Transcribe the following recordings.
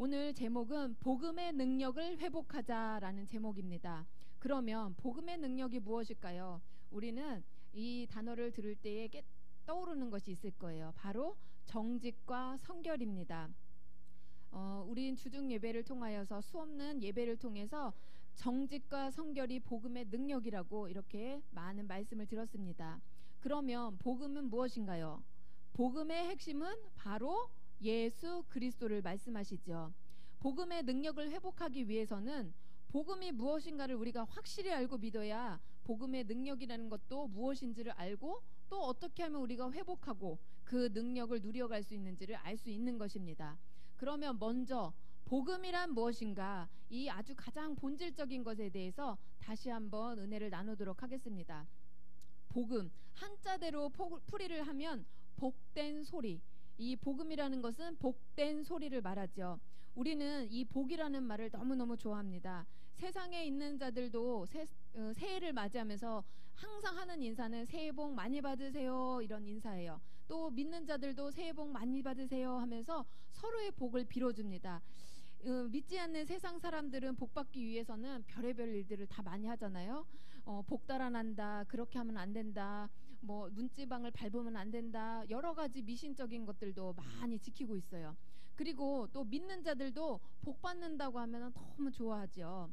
오늘 제목은 복음의 능력을 회복하자라는 제목입니다. 그러면 복음의 능력이 무엇일까요? 우리는 이 단어를 들을 때에 떠오르는 것이 있을 거예요. 바로 정직과 성결입니다. 우린 주중 예배를 통하여서 수없는 예배를 통해서 정직과 성결이 복음의 능력이라고 이렇게 많은 말씀을 들었습니다. 그러면 복음은 무엇인가요? 복음의 핵심은 바로 예수 그리스도를 말씀하시죠. 복음의 능력을 회복하기 위해서는 복음이 무엇인가를 우리가 확실히 알고 믿어야 복음의 능력이라는 것도 무엇인지를 알고 또 어떻게 하면 우리가 회복하고 그 능력을 누려갈 수 있는지를 알 수 있는 것입니다. 그러면 먼저 복음이란 무엇인가, 이 아주 가장 본질적인 것에 대해서 다시 한번 은혜를 나누도록 하겠습니다. 복음, 한자대로 풀이를 하면 복된 소리, 이 복음이라는 것은 복된 소리를 말하죠. 우리는 이 복이라는 말을 너무너무 좋아합니다. 세상에 있는 자들도 새해를 맞이하면서 항상 하는 인사는 새해 복 많이 받으세요, 이런 인사예요. 또 믿는 자들도 새해 복 많이 받으세요 하면서 서로의 복을 빌어줍니다. 믿지 않는 세상 사람들은 복 받기 위해서는 별의별 일들을 다 많이 하잖아요. 복 달아난다, 그렇게 하면 안 된다, 뭐 문지방을 밟으면 안 된다, 여러 가지 미신적인 것들도 많이 지키고 있어요. 그리고 또 믿는 자들도 복 받는다고 하면 너무 좋아하죠.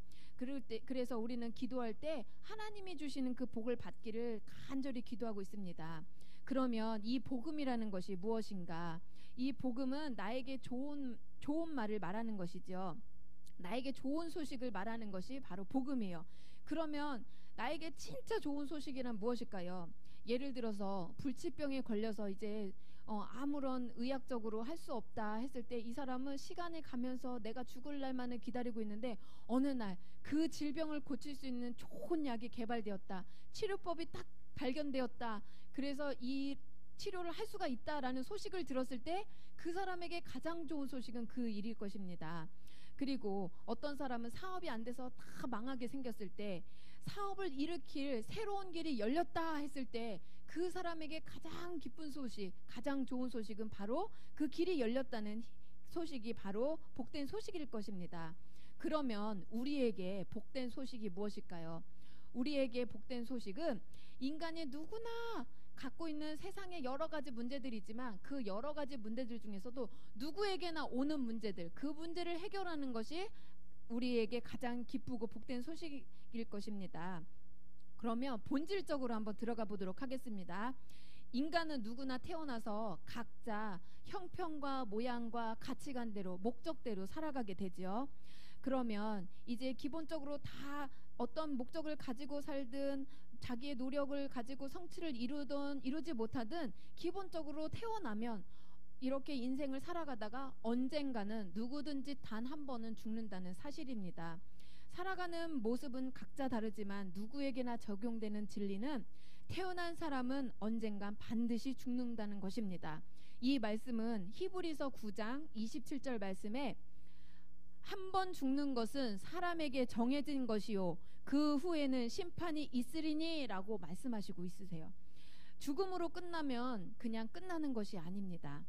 그래서 우리는 기도할 때 하나님이 주시는 그 복을 받기를 간절히 기도하고 있습니다. 그러면 이 복음이라는 것이 무엇인가? 이 복음은 나에게 좋은 말을 말하는 것이죠. 나에게 좋은 소식을 말하는 것이 바로 복음이에요. 그러면 나에게 진짜 좋은 소식이란 무엇일까요? 예를 들어서 불치병에 걸려서 이제 아무런 의학적으로 할 수 없다 했을 때 이 사람은 시간이 가면서 내가 죽을 날만을 기다리고 있는데 어느 날 그 질병을 고칠 수 있는 좋은 약이 개발되었다, 치료법이 딱 발견되었다, 그래서 이 치료를 할 수가 있다라는 소식을 들었을 때 그 사람에게 가장 좋은 소식은 그 일일 것입니다. 그리고 어떤 사람은 사업이 안 돼서 다 망하게 생겼을 때 사업을 일으킬 새로운 길이 열렸다 했을 때 그 사람에게 가장 기쁜 소식, 가장 좋은 소식은 바로 그 길이 열렸다는 소식이 바로 복된 소식일 것입니다. 그러면 우리에게 복된 소식이 무엇일까요? 우리에게 복된 소식은 인간이 누구나 갖고 있는 세상의 여러 가지 문제들이지만 그 여러 가지 문제들 중에서도 누구에게나 오는 문제들, 그 문제를 해결하는 것이 우리에게 가장 기쁘고 복된 소식일 것입니다. 그러면 본질적으로 한번 들어가 보도록 하겠습니다. 인간은 누구나 태어나서 각자 형편과 모양과 가치관대로 목적대로 살아가게 되죠. 그러면 이제 기본적으로 다 어떤 목적을 가지고 살든 자기의 노력을 가지고 성취를 이루든 이루지 못하든 기본적으로 태어나면 이렇게 인생을 살아가다가 언젠가는 누구든지 단 한 번은 죽는다는 사실입니다. 살아가는 모습은 각자 다르지만 누구에게나 적용되는 진리는 태어난 사람은 언젠간 반드시 죽는다는 것입니다. 이 말씀은 히브리서 9장 27절 말씀에 한 번 죽는 것은 사람에게 정해진 것이요 그 후에는 심판이 있으리니 라고 말씀하시고 있으세요. 죽음으로 끝나면 그냥 끝나는 것이 아닙니다.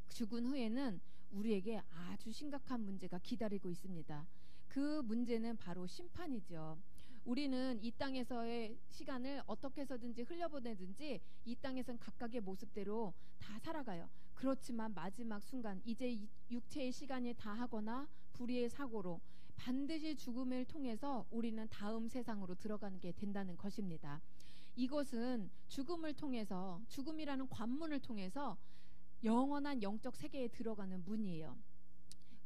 죽은 후에는 우리에게 아주 심각한 문제가 기다리고 있습니다. 그 문제는 바로 심판이죠. 우리는 이 땅에서의 시간을 어떻게 해서든지 흘려보내든지 이 땅에선 각각의 모습대로 다 살아가요. 그렇지만 마지막 순간 이제 육체의 시간이 다 하거나 불의의 사고로 반드시 죽음을 통해서 우리는 다음 세상으로 들어가게 된다는 것입니다. 이것은 죽음을 통해서, 죽음이라는 관문을 통해서 영원한 영적 세계에 들어가는 문이에요.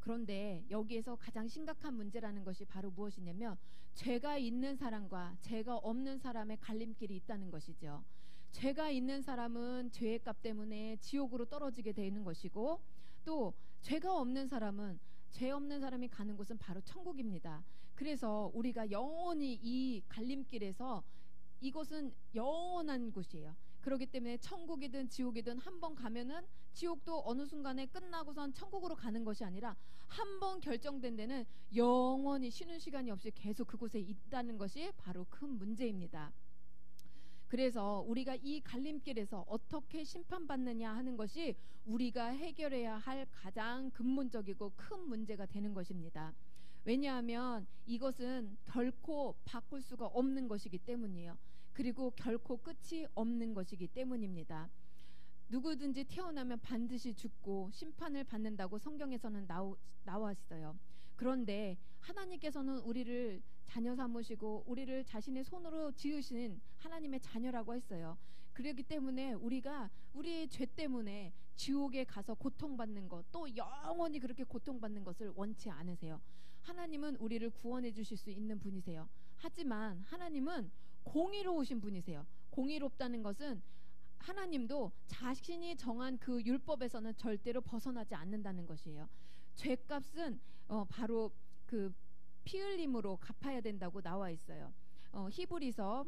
그런데 여기에서 가장 심각한 문제라는 것이 바로 무엇이냐면 죄가 있는 사람과 죄가 없는 사람의 갈림길이 있다는 것이죠. 죄가 있는 사람은 죄의 값 때문에 지옥으로 떨어지게 되는 것이고, 또 죄가 없는 사람은, 죄 없는 사람이 가는 곳은 바로 천국입니다. 그래서 우리가 영원히 이 갈림길에서, 이곳은 영원한 곳이에요. 그렇기 때문에 천국이든 지옥이든 한 번 가면은 지옥도 어느 순간에 끝나고선 천국으로 가는 것이 아니라 한 번 결정된 데는 영원히 쉬는 시간이 없이 계속 그곳에 있다는 것이 바로 큰 문제입니다. 그래서 우리가 이 갈림길에서 어떻게 심판받느냐 하는 것이 우리가 해결해야 할 가장 근본적이고 큰 문제가 되는 것입니다. 왜냐하면 이것은 결코 바꿀 수가 없는 것이기 때문이에요. 그리고 결코 끝이 없는 것이기 때문입니다. 누구든지 태어나면 반드시 죽고 심판을 받는다고 성경에서는 나와 있어요. 그런데 하나님께서는 우리를 자녀 삼으시고 우리를 자신의 손으로 지으신 하나님의 자녀라고 했어요. 그렇기 때문에 우리가 우리의 죄 때문에 지옥에 가서 고통받는 것, 또 영원히 그렇게 고통받는 것을 원치 않으세요. 하나님은 우리를 구원해 주실 수 있는 분이세요. 하지만 하나님은 공의로우신 분이세요. 공의롭다는 것은 하나님도 자신이 정한 그 율법에서는 절대로 벗어나지 않는다는 것이에요. 죄값은 바로 그 피 흘림으로 갚아야 된다고 나와 있어요. 히브리서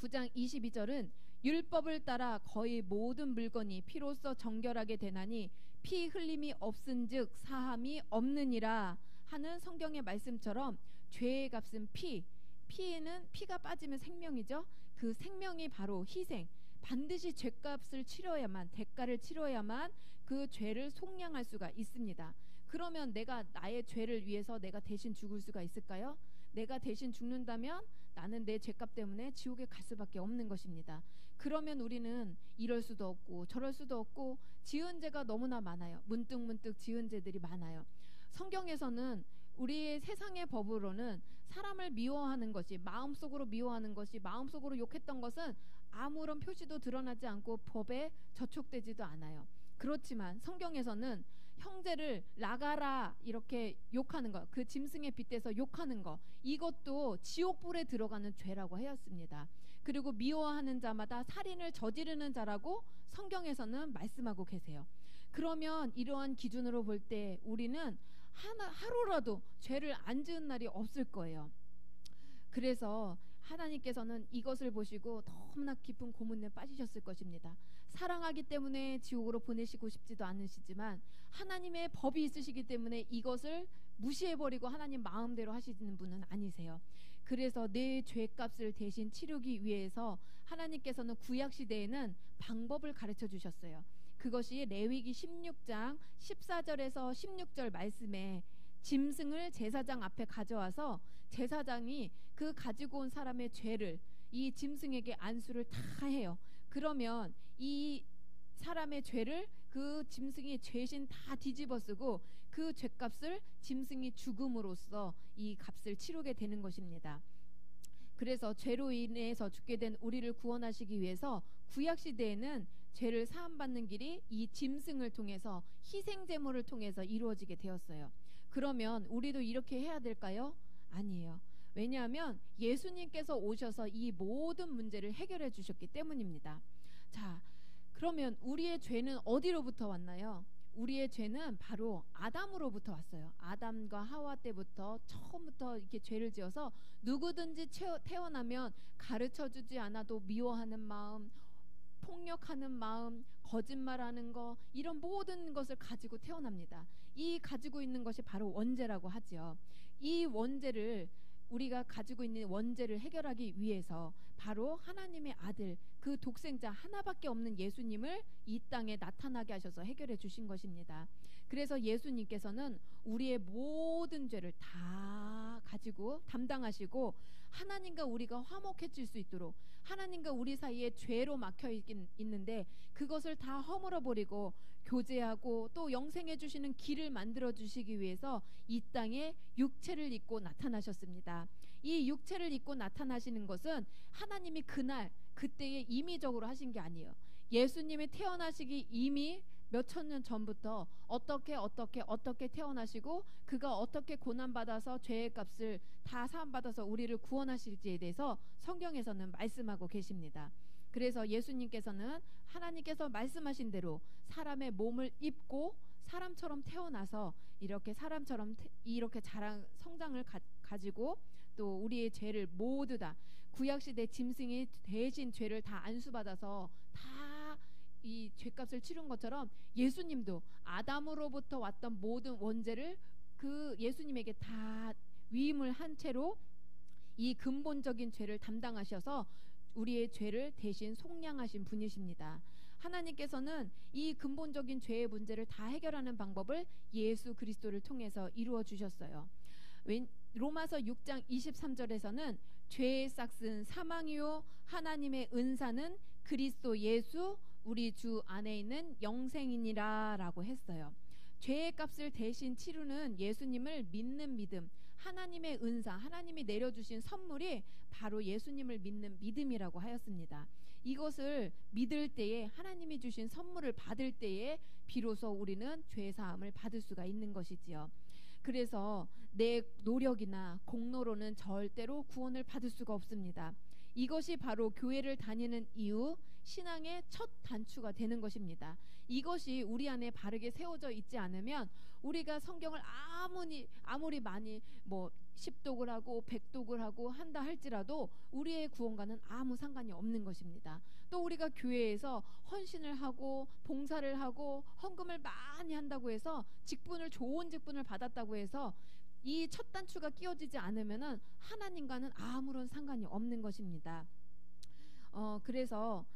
9장 22절은 율법을 따라 거의 모든 물건이 피로써 정결하게 되나니 피 흘림이 없은즉 사함이 없느니라 하는 성경의 말씀처럼 죄의 값은 피에는 피가 빠지면 생명이죠. 그 생명이 바로 희생, 반드시 죄값을 치러야만, 대가를 치러야만 그 죄를 속량할 수가 있습니다. 그러면 내가 나의 죄를 위해서 내가 대신 죽을 수가 있을까요? 내가 대신 죽는다면 나는 내 죄값 때문에 지옥에 갈 수밖에 없는 것입니다. 그러면 우리는 이럴 수도 없고 저럴 수도 없고 지은 죄가 너무나 많아요. 문득문득 지은 죄들이 많아요. 성경에서는 우리의 세상의 법으로는 사람을 미워하는 것이, 마음속으로 미워하는 것이, 마음속으로 욕했던 것은 아무런 표시도 드러나지 않고 법에 저촉되지도 않아요. 그렇지만 성경에서는 형제를 나가라 이렇게 욕하는 것, 그 짐승에 빗대서 욕하는 것, 이것도 지옥불에 들어가는 죄라고 하였습니다. 그리고 미워하는 자마다 살인을 저지르는 자라고 성경에서는 말씀하고 계세요. 그러면 이러한 기준으로 볼 때 우리는 하루라도 죄를 안 지은 날이 없을 거예요. 그래서 하나님께서는 이것을 보시고 너무나 깊은 고문에 빠지셨을 것입니다. 사랑하기 때문에 지옥으로 보내시고 싶지도 않으시지만 하나님의 법이 있으시기 때문에 이것을 무시해버리고 하나님 마음대로 하시는 분은 아니세요. 그래서 내 죄값을 대신 치르기 위해서 하나님께서는 구약시대에는 방법을 가르쳐 주셨어요. 그것이 레위기 16장 14절에서 16절 말씀에 짐승을 제사장 앞에 가져와서 제사장이 그 가지고 온 사람의 죄를 이 짐승에게 안수를 다 해요. 그러면 이 사람의 죄를 그 짐승이 죄신 다 뒤집어쓰고 그 죄값을 짐승이 죽음으로써 이 값을 치르게 되는 것입니다. 그래서 죄로 인해서 죽게 된 우리를 구원하시기 위해서 구약시대에는 죄를 사함받는 길이 이 짐승을 통해서, 희생제물을 통해서 이루어지게 되었어요. 그러면 우리도 이렇게 해야 될까요? 아니에요. 왜냐하면 예수님께서 오셔서 이 모든 문제를 해결해 주셨기 때문입니다. 자, 그러면 우리의 죄는 어디로부터 왔나요? 우리의 죄는 바로 아담으로부터 왔어요. 아담과 하와 때부터 처음부터 이렇게 죄를 지어서 누구든지 태어나면 가르쳐주지 않아도 미워하는 마음, 폭력하는 마음, 거짓말하는 거, 이런 모든 것을 가지고 태어납니다. 이 가지고 있는 것이 바로 원죄라고 하죠. 이 원죄를, 우리가 가지고 있는 원죄를 해결하기 위해서 바로 하나님의 아들, 그 독생자 하나밖에 없는 예수님을 이 땅에 나타나게 하셔서 해결해 주신 것입니다. 그래서 예수님께서는 우리의 모든 죄를 다 가지고 담당하시고 하나님과 우리가 화목해질 수 있도록, 하나님과 우리 사이에 죄로 막혀 있는데 그것을 다 허물어버리고 교제하고 또 영생해 주시는 길을 만들어 주시기 위해서 이 땅에 육체를 입고 나타나셨습니다. 이 육체를 입고 나타나시는 것은 하나님이 그때에 임의적으로 하신 게 아니에요. 예수님이 태어나시기 이미 몇천 년 전부터 어떻게 태어나시고 그가 어떻게 고난받아서 죄의 값을 다 사함받아서 우리를 구원하실지에 대해서 성경에서는 말씀하고 계십니다. 그래서 예수님께서는 하나님께서 말씀하신 대로 사람의 몸을 입고 사람처럼 태어나서 이렇게 사람처럼 이렇게 성장을 가지고 또 우리의 죄를 모두 다, 구약시대 짐승이 대신 죄를 다 안수받아서 다 이 죄값을 치른 것처럼 예수님도 아담으로부터 왔던 모든 원죄를 그 예수님에게 다 위임을 한 채로 이 근본적인 죄를 담당하셔서 우리의 죄를 대신 속량하신 분이십니다. 하나님께서는 이 근본적인 죄의 문제를 다 해결하는 방법을 예수 그리스도를 통해서 이루어 주셨어요. 로마서 6장 23절에서는 죄의 싹은 사망이요 하나님의 은사는 그리스도 예수 우리 주 안에 있는 영생이니라 라고 했어요. 죄의 값을 대신 치르는 예수님을 믿는 믿음, 하나님의 은사, 하나님이 내려주신 선물이 바로 예수님을 믿는 믿음이라고 하였습니다. 이것을 믿을 때에, 하나님이 주신 선물을 받을 때에 비로소 우리는 죄 사함을 받을 수가 있는 것이지요. 그래서 내 노력이나 공로로는 절대로 구원을 받을 수가 없습니다. 이것이 바로 교회를 다니는 이유, 신앙의 첫 단추가 되는 것입니다. 이것이 우리 안에 바르게 세워져 있지 않으면 우리가 성경을 아무리 많이 10독을 하고 100독을 하고 한다 할지라도 우리의 구원과는 아무 상관이 없는 것입니다. 또 우리가 교회에서 헌신을 하고 봉사를 하고 헌금을 많이 한다고 해서 좋은 직분을 받았다고 해서 이 첫 단추가 끼워지지 않으면은 하나님과는 아무런 상관이 없는 것입니다. 그래서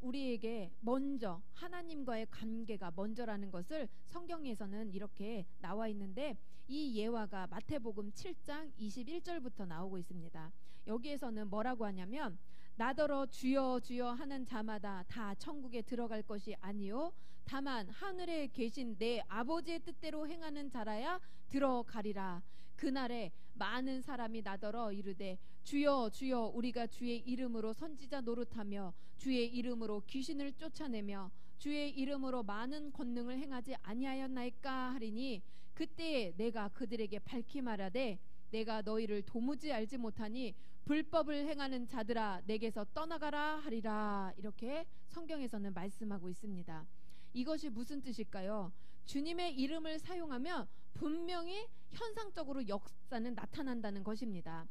우리에게 먼저 하나님과의 관계가 먼저라는 것을 성경에서는 이렇게 나와 있는데, 이 예화가 마태복음 7장 21절부터 나오고 있습니다. 여기에서는 뭐라고 하냐면, 나더러 주여 주여 하는 자마다 다 천국에 들어갈 것이 아니요 다만 하늘에 계신 내 아버지의 뜻대로 행하는 자라야 들어가리라. 그날에 많은 사람이 나더러 이르되 주여 주여 우리가 주의 이름으로 선지자 노릇하며 주의 이름으로 귀신을 쫓아내며 주의 이름으로 많은 권능을 행하지 아니하였나이까 하리니, 그때에 내가 그들에게 밝히 말하되 내가 너희를 도무지 알지 못하니 불법을 행하는 자들아 내게서 떠나가라 하리라. 이렇게 성경에서는 말씀하고 있습니다. 이것이 무슨 뜻일까요? 주님의 이름을 사용하면 분명히 현상적으로 역사는 나타난다는 것입니다.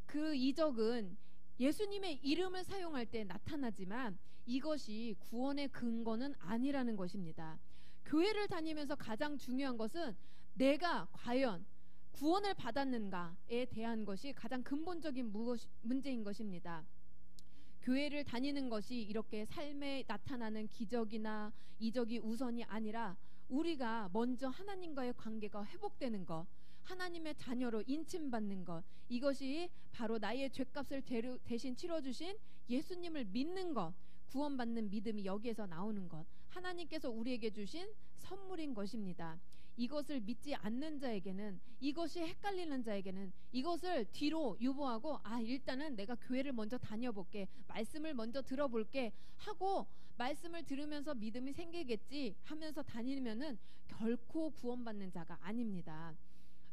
그 이적은 예수님의 이름을 사용할 때 나타나지만 이것이 구원의 근거는 아니라는 것입니다. 교회를 다니면서 가장 중요한 것은 내가 과연 구원을 받았는가에 대한 것이 가장 근본적인 문제인 것입니다. 교회를 다니는 것이 이렇게 삶에 나타나는 기적이나 이적이 우선이 아니라 우리가 먼저 하나님과의 관계가 회복되는 것, 하나님의 자녀로 인침받는 것, 이것이 바로 나의 죄값을 대신 치러주신 예수님을 믿는 것, 구원받는 믿음이 여기에서 나오는 것, 하나님께서 우리에게 주신 선물인 것입니다. 이것을 믿지 않는 자에게는, 이것이 헷갈리는 자에게는 이것을 뒤로 유보하고 일단은 내가 교회를 먼저 다녀볼게, 말씀을 먼저 들어볼게 하고 말씀을 들으면서 믿음이 생기겠지 하면서 다니면은 결코 구원받는 자가 아닙니다.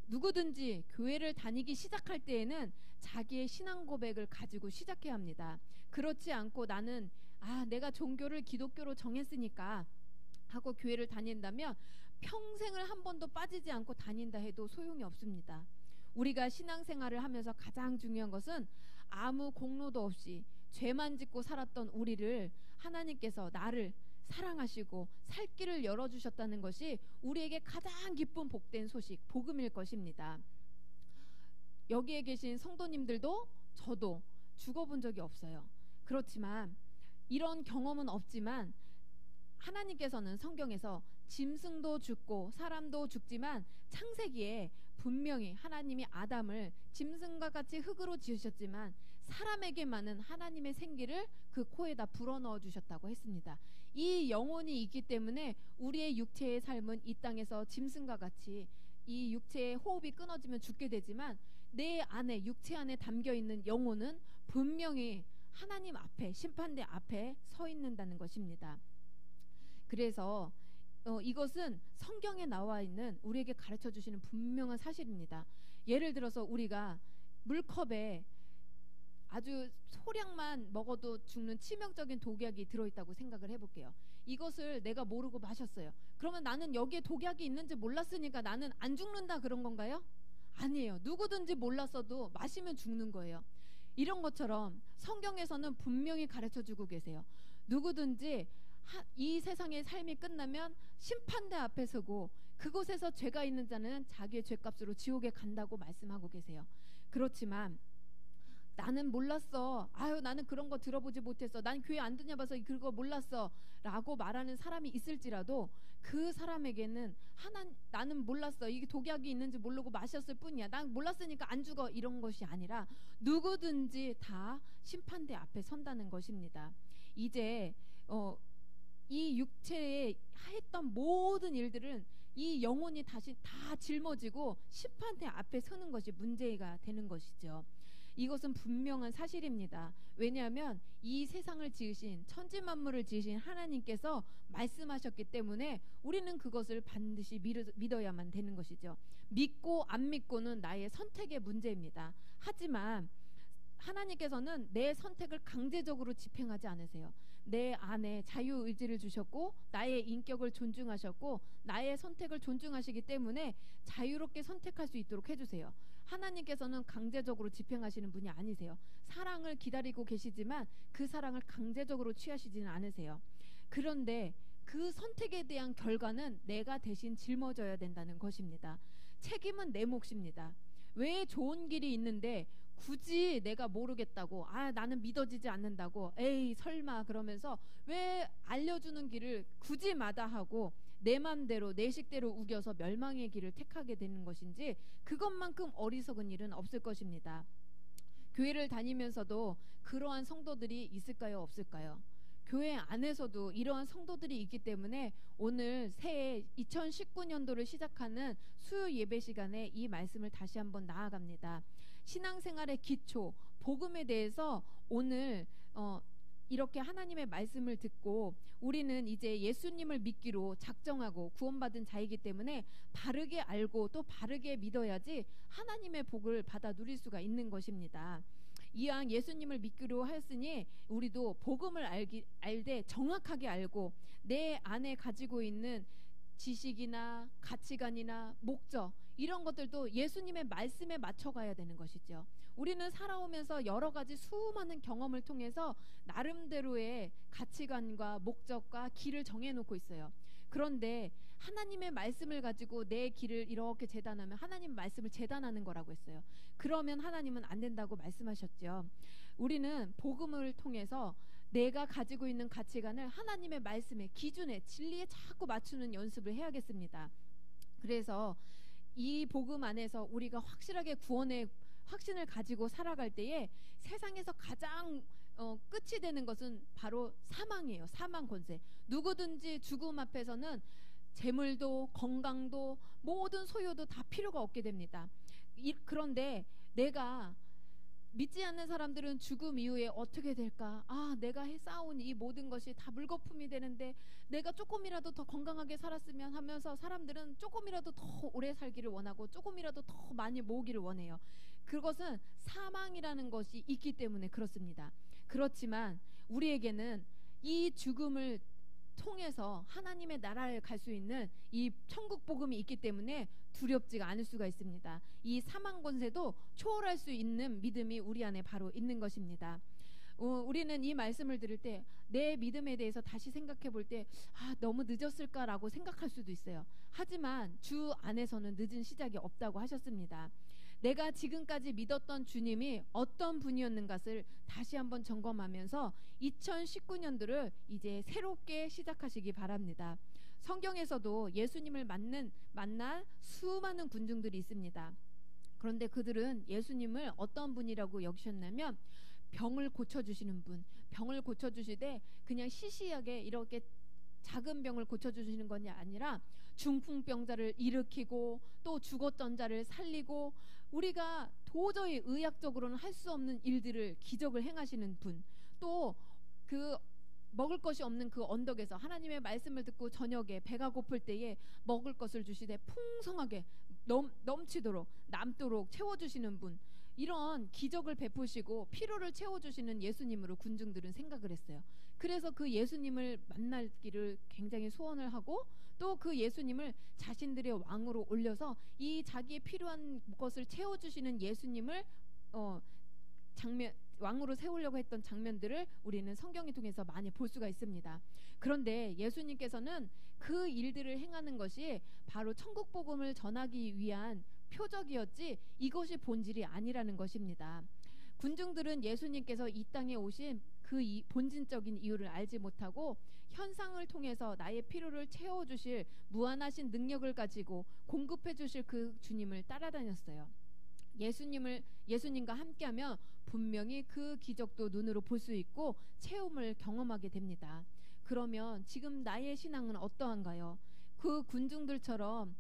누구든지 교회를 다니기 시작할 때에는 자기의 신앙 고백을 가지고 시작해야 합니다. 그렇지 않고 나는 내가 종교를 기독교로 정했으니까 하고 교회를 다닌다면 평생을 한 번도 빠지지 않고 다닌다 해도 소용이 없습니다. 우리가 신앙생활을 하면서 가장 중요한 것은 아무 공로도 없이 죄만 짓고 살았던 우리를 하나님께서 나를 사랑하시고 살 길을 열어주셨다는 것이 우리에게 가장 기쁜 복된 소식, 복음일 것입니다. 여기에 계신 성도님들도 저도 죽어본 적이 없어요. 그렇지만 이런 경험은 없지만 하나님께서는 성경에서 짐승도 죽고 사람도 죽지만 창세기에 분명히 하나님이 아담을 짐승과 같이 흙으로 지으셨지만 사람에게만은 하나님의 생기를 그 코에다 불어넣어 주셨다고 했습니다. 이 영혼이 있기 때문에 우리의 육체의 삶은 이 땅에서 짐승과 같이 이 육체의 호흡이 끊어지면 죽게 되지만 내 안에, 육체 안에 담겨있는 영혼은 분명히 하나님 앞에, 심판대 앞에 서 있는다는 것입니다. 그래서 이것은 성경에 나와 있는, 우리에게 가르쳐 주시는 분명한 사실입니다. 예를 들어서 우리가 물컵에 아주 소량만 먹어도 죽는 치명적인 독약이 들어있다고 생각을 해볼게요. 이것을 내가 모르고 마셨어요. 그러면 나는 여기에 독약이 있는지 몰랐으니까 나는 안 죽는다 그런 건가요? 아니에요. 누구든지 몰랐어도 마시면 죽는 거예요. 이런 것처럼 성경에서는 분명히 가르쳐 주고 계세요. 누구든지 이 세상의 삶이 끝나면 심판대 앞에 서고 그곳에서 죄가 있는 자는 자기의 죄값으로 지옥에 간다고 말씀하고 계세요. 그렇지만 나는 몰랐어. 아유, 나는 그런 거 들어보지 못했어. 난 교회 안 다녀봐서 그거 몰랐어. 라고 말하는 사람이 있을지라도 그 사람에게는 나는 몰랐어. 이게 독약이 있는지 모르고 마셨을 뿐이야. 난 몰랐으니까 안 죽어. 이런 것이 아니라 누구든지 다 심판대 앞에 선다는 것입니다. 이제 이 육체에 했던 모든 일들은 이 영혼이 다시 다 짊어지고 심판대 앞에 서는 것이 문제가 되는 것이죠. 이것은 분명한 사실입니다. 왜냐하면 이 세상을 지으신 천지 만물을 지으신 하나님께서 말씀하셨기 때문에 우리는 그것을 반드시 믿어야만 되는 것이죠. 믿고 안 믿고는 나의 선택의 문제입니다. 하지만 하나님께서는 내 선택을 강제적으로 집행하지 않으세요. 내 안에 자유의지를 주셨고 나의 인격을 존중하셨고 나의 선택을 존중하시기 때문에 자유롭게 선택할 수 있도록 해주세요. 하나님께서는 강제적으로 집행하시는 분이 아니세요. 사랑을 기다리고 계시지만 그 사랑을 강제적으로 취하시지는 않으세요. 그런데 그 선택에 대한 결과는 내가 대신 짊어져야 된다는 것입니다. 책임은 내 몫입니다. 왜 좋은 길이 있는데 굳이 내가 모르겠다고, 나는 믿어지지 않는다고, 에이 설마 그러면서 왜 알려주는 길을 굳이 마다하고 내 맘대로 내 식대로 우겨서 멸망의 길을 택하게 되는 것인지, 그것만큼 어리석은 일은 없을 것입니다. 교회를 다니면서도 그러한 성도들이 있을까요, 없을까요? 교회 안에서도 이러한 성도들이 있기 때문에 오늘 새해 2019년도를 시작하는 수요 예배 시간에 이 말씀을 다시 한번 나아갑니다. 신앙생활의 기초, 복음에 대해서 오늘 이렇게 하나님의 말씀을 듣고 우리는 이제 예수님을 믿기로 작정하고 구원받은 자이기 때문에 바르게 알고 또 바르게 믿어야지 하나님의 복을 받아 누릴 수가 있는 것입니다. 이왕 예수님을 믿기로 하였으니 우리도 복음을 알되 정확하게 알고 내 안에 가지고 있는 지식이나 가치관이나 목적, 이런 것들도 예수님의 말씀에 맞춰가야 되는 것이죠. 우리는 살아오면서 여러 가지 수많은 경험을 통해서 나름대로의 가치관과 목적과 길을 정해놓고 있어요. 그런데 하나님의 말씀을 가지고 내 길을 이렇게 재단하면 하나님 말씀을 재단하는 거라고 했어요. 그러면 하나님은 안 된다고 말씀하셨죠. 우리는 복음을 통해서 내가 가지고 있는 가치관을 하나님의 말씀에, 기준에, 진리에 자꾸 맞추는 연습을 해야겠습니다. 그래서 이 복음 안에서 우리가 확실하게 구원의 확신을 가지고 살아갈 때에 세상에서 가장 끝이 되는 것은 바로 사망이에요. 사망 권세. 누구든지 죽음 앞에서는 재물도 건강도 모든 소유도 다 필요가 없게 됩니다. 그런데 내가 믿지 않는 사람들은 죽음 이후에 어떻게 될까? 내가 쌓아온 이 모든 것이 다 물거품이 되는데 내가 조금이라도 더 건강하게 살았으면 하면서 사람들은 조금이라도 더 오래 살기를 원하고 조금이라도 더 많이 모으기를 원해요. 그것은 사망이라는 것이 있기 때문에 그렇습니다. 그렇지만 우리에게는 이 죽음을 통해서 하나님의 나라에 갈 수 있는 이 천국 복음이 있기 때문에 두렵지가 않을 수가 있습니다. 이 사망 권세도 초월할 수 있는 믿음이 우리 안에 바로 있는 것입니다. 우리는 이 말씀을 들을 때 내 믿음에 대해서 다시 생각해 볼 때 너무 늦었을까라고 생각할 수도 있어요. 하지만 주 안에서는 늦은 시작이 없다고 하셨습니다. 내가 지금까지 믿었던 주님이 어떤 분이었는가를 다시 한번 점검하면서 2019년도를 이제 새롭게 시작하시기 바랍니다. 성경에서도 예수님을 만난 수많은 군중들이 있습니다. 그런데 그들은 예수님을 어떤 분이라고 여기셨냐면 병을 고쳐주시는 분, 병을 고쳐주시되 그냥 시시하게 이렇게 작은 병을 고쳐주시는 것이 아니라 중풍병자를 일으키고 또 죽었던 자를 살리고 우리가 도저히 의학적으로는 할 수 없는 일들을 기적을 행하시는 분, 또 그 먹을 것이 없는 그 언덕에서 하나님의 말씀을 듣고 저녁에 배가 고플 때에 먹을 것을 주시되 풍성하게 넘치도록 남도록 채워주시는 분, 이런 기적을 베푸시고 피로를 채워주시는 예수님으로 군중들은 생각을 했어요. 그래서 그 예수님을 만나기를 굉장히 소원을 하고 또 그 예수님을 자신들의 왕으로 올려서 이 자기의 필요한 것을 채워주시는 예수님을 왕으로 세우려고 했던 장면들을 우리는 성경을 통해서 많이 볼 수가 있습니다. 그런데 예수님께서는 그 일들을 행하는 것이 바로 천국 복음을 전하기 위한 표적이었지 이것이 본질이 아니라는 것입니다. 군중들은 예수님께서 이 땅에 오신 그 본질적인 이유를 알지 못하고 현상을 통해서 나의 필요를 채워주실 무한하신 능력을 가지고 공급해 주실 그 주님을 따라다녔어요. 예수님과 함께하면 분명히 그 기적도 눈으로 볼 수 있고 체험을 경험하게 됩니다. 그러면 지금 나의 신앙은 어떠한가요? 그 군중들처럼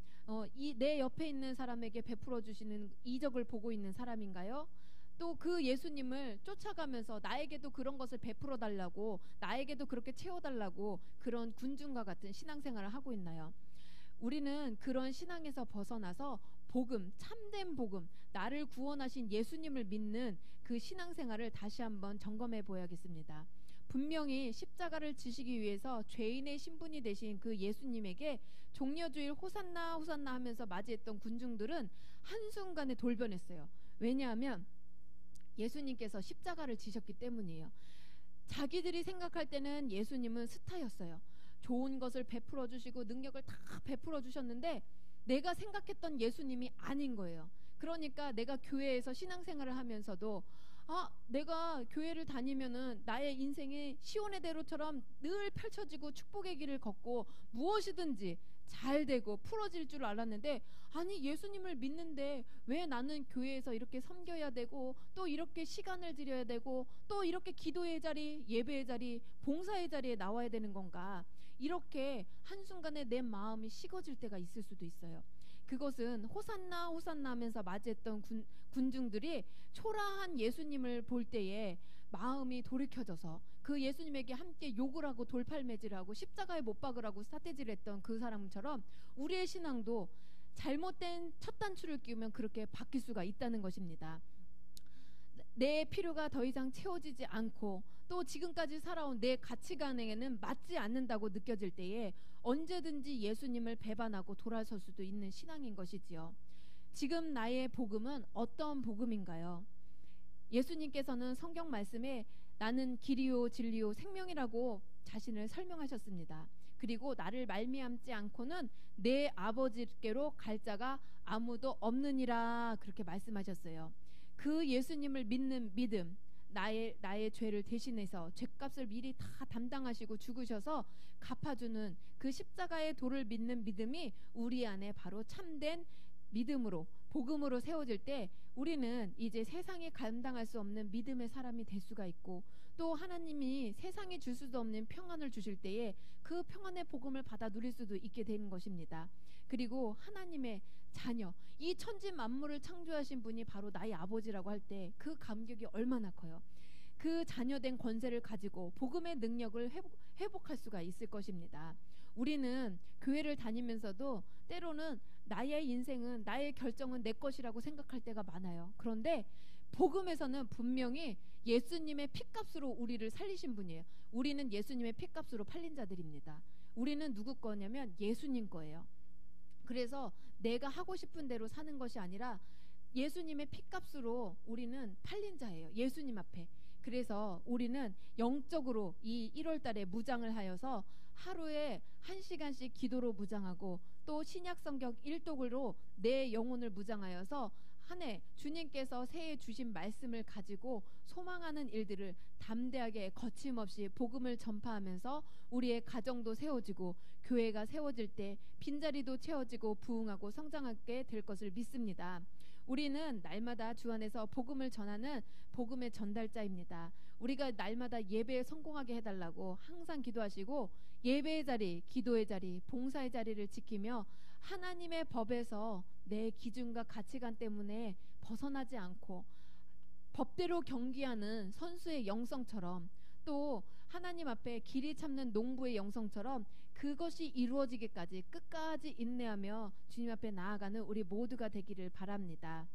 내 옆에 있는 사람에게 베풀어 주시는 이적을 보고 있는 사람인가요? 또 그 예수님을 쫓아가면서 나에게도 그런 것을 베풀어 달라고, 나에게도 그렇게 채워달라고 그런 군중과 같은 신앙생활을 하고 있나요? 우리는 그런 신앙에서 벗어나서 복음, 참된 복음, 나를 구원하신 예수님을 믿는 그 신앙생활을 다시 한번 점검해 보야겠습니다. 분명히 십자가를 지시기 위해서 죄인의 신분이 되신 그 예수님에게 종려주일 호산나 호산나 하면서 맞이했던 군중들은 한순간에 돌변했어요. 왜냐하면 예수님께서 십자가를 지셨기 때문이에요. 자기들이 생각할 때는 예수님은 스타였어요. 좋은 것을 베풀어 주시고 능력을 다 베풀어 주셨는데 내가 생각했던 예수님이 아닌 거예요. 그러니까 내가 교회에서 신앙생활을 하면서도 내가 교회를 다니면은 나의 인생이 시온의 대로처럼 늘 펼쳐지고 축복의 길을 걷고 무엇이든지 잘 되고 풀어질 줄 알았는데, 아니 예수님을 믿는데 왜 나는 교회에서 이렇게 섬겨야 되고 또 이렇게 시간을 들여야 되고 또 이렇게 기도의 자리, 예배의 자리, 봉사의 자리에 나와야 되는 건가? 이렇게 한순간에 내 마음이 식어질 때가 있을 수도 있어요. 그것은 호산나 호산나 하면서 맞이했던 군중들이 초라한 예수님을 볼 때에 마음이 돌이켜져서 그 예수님에게 함께 욕을 하고 돌팔매질하고 십자가에 못 박으라고 사태질했던 그 사람처럼 우리의 신앙도 잘못된 첫 단추를 끼우면 그렇게 바뀔 수가 있다는 것입니다. 내 필요가 더 이상 채워지지 않고 또 지금까지 살아온 내 가치관에는 맞지 않는다고 느껴질 때에 언제든지 예수님을 배반하고 돌아설 수도 있는 신앙인 것이지요. 지금 나의 복음은 어떤 복음인가요? 예수님께서는 성경 말씀에 나는 길이요 진리요 생명이라고 자신을 설명하셨습니다. 그리고 나를 말미암지 않고는 내 아버지께로 갈 자가 아무도 없느니라 그렇게 말씀하셨어요. 그 예수님을 믿는 믿음, 나의 죄를 대신해서 죄값을 미리 다 담당하시고 죽으셔서 갚아주는 그 십자가의 도를 믿는 믿음이 우리 안에 바로 참된 믿음으로 복음으로 세워질 때 우리는 이제 세상이 감당할 수 없는 믿음의 사람이 될 수가 있고, 또 하나님이 세상에 줄 수도 없는 평안을 주실 때에 그 평안의 복음을 받아 누릴 수도 있게 되는 것입니다. 그리고 하나님의 자녀, 이 천지 만물을 창조하신 분이 바로 나의 아버지라고 할 때 그 감격이 얼마나 커요. 그 자녀된 권세를 가지고 복음의 능력을 회복할 수가 있을 것입니다. 우리는 교회를 다니면서도 때로는 나의 인생은, 나의 결정은 내 것이라고 생각할 때가 많아요. 그런데 복음에서는 분명히 예수님의 피값으로 우리를 살리신 분이에요. 우리는 예수님의 피값으로 팔린 자들입니다. 우리는 누구 거냐면 예수님 거예요. 그래서 내가 하고 싶은 대로 사는 것이 아니라 예수님의 피값으로 우리는 팔린 자예요. 예수님 앞에. 그래서 우리는 영적으로 이 1월 달에 무장을 하여서 하루에 1시간씩 기도로 무장하고 또 신약 성경 1독으로 내 영혼을 무장하여서 한 해 주님께서 새해 주신 말씀을 가지고 소망하는 일들을 담대하게 거침없이 복음을 전파하면서 우리의 가정도 세워지고 교회가 세워질 때 빈자리도 채워지고 부흥하고 성장하게 될 것을 믿습니다. 우리는 날마다 주 안에서 복음을 전하는 복음의 전달자입니다. 우리가 날마다 예배에 성공하게 해달라고 항상 기도하시고 예배의 자리, 기도의 자리, 봉사의 자리를 지키며 하나님의 법에서 내 기준과 가치관 때문에 벗어나지 않고 법대로 경기하는 선수의 영성처럼, 또 하나님 앞에 길이 참는 농부의 영성처럼 그것이 이루어지기까지 끝까지 인내하며 주님 앞에 나아가는 우리 모두가 되기를 바랍니다.